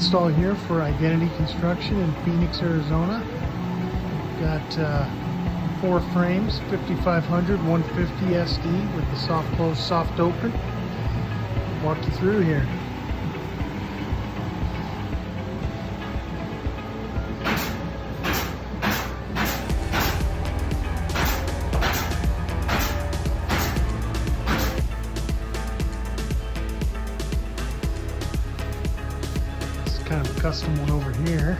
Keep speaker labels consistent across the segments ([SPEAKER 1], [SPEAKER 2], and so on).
[SPEAKER 1] install here for Identity Construction in Phoenix, Arizona. Got 4 frames, 5500, 150 SD with the soft close, soft open. Walk you through here. Kind of a custom one over here.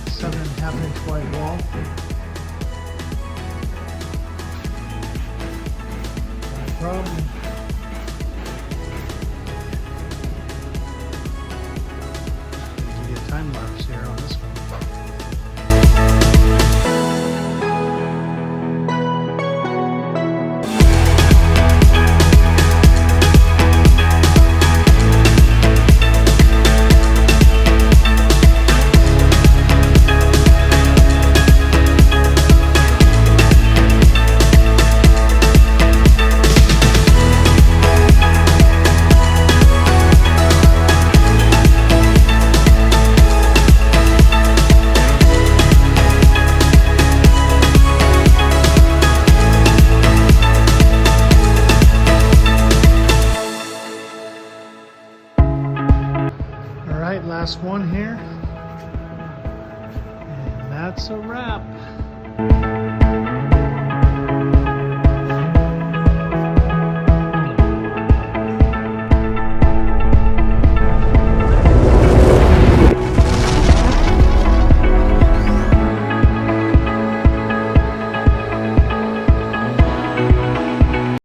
[SPEAKER 1] 7.5 inch wide wall. No problem. Give you a time lapse here on this one. Alright, last one here, and that's a wrap.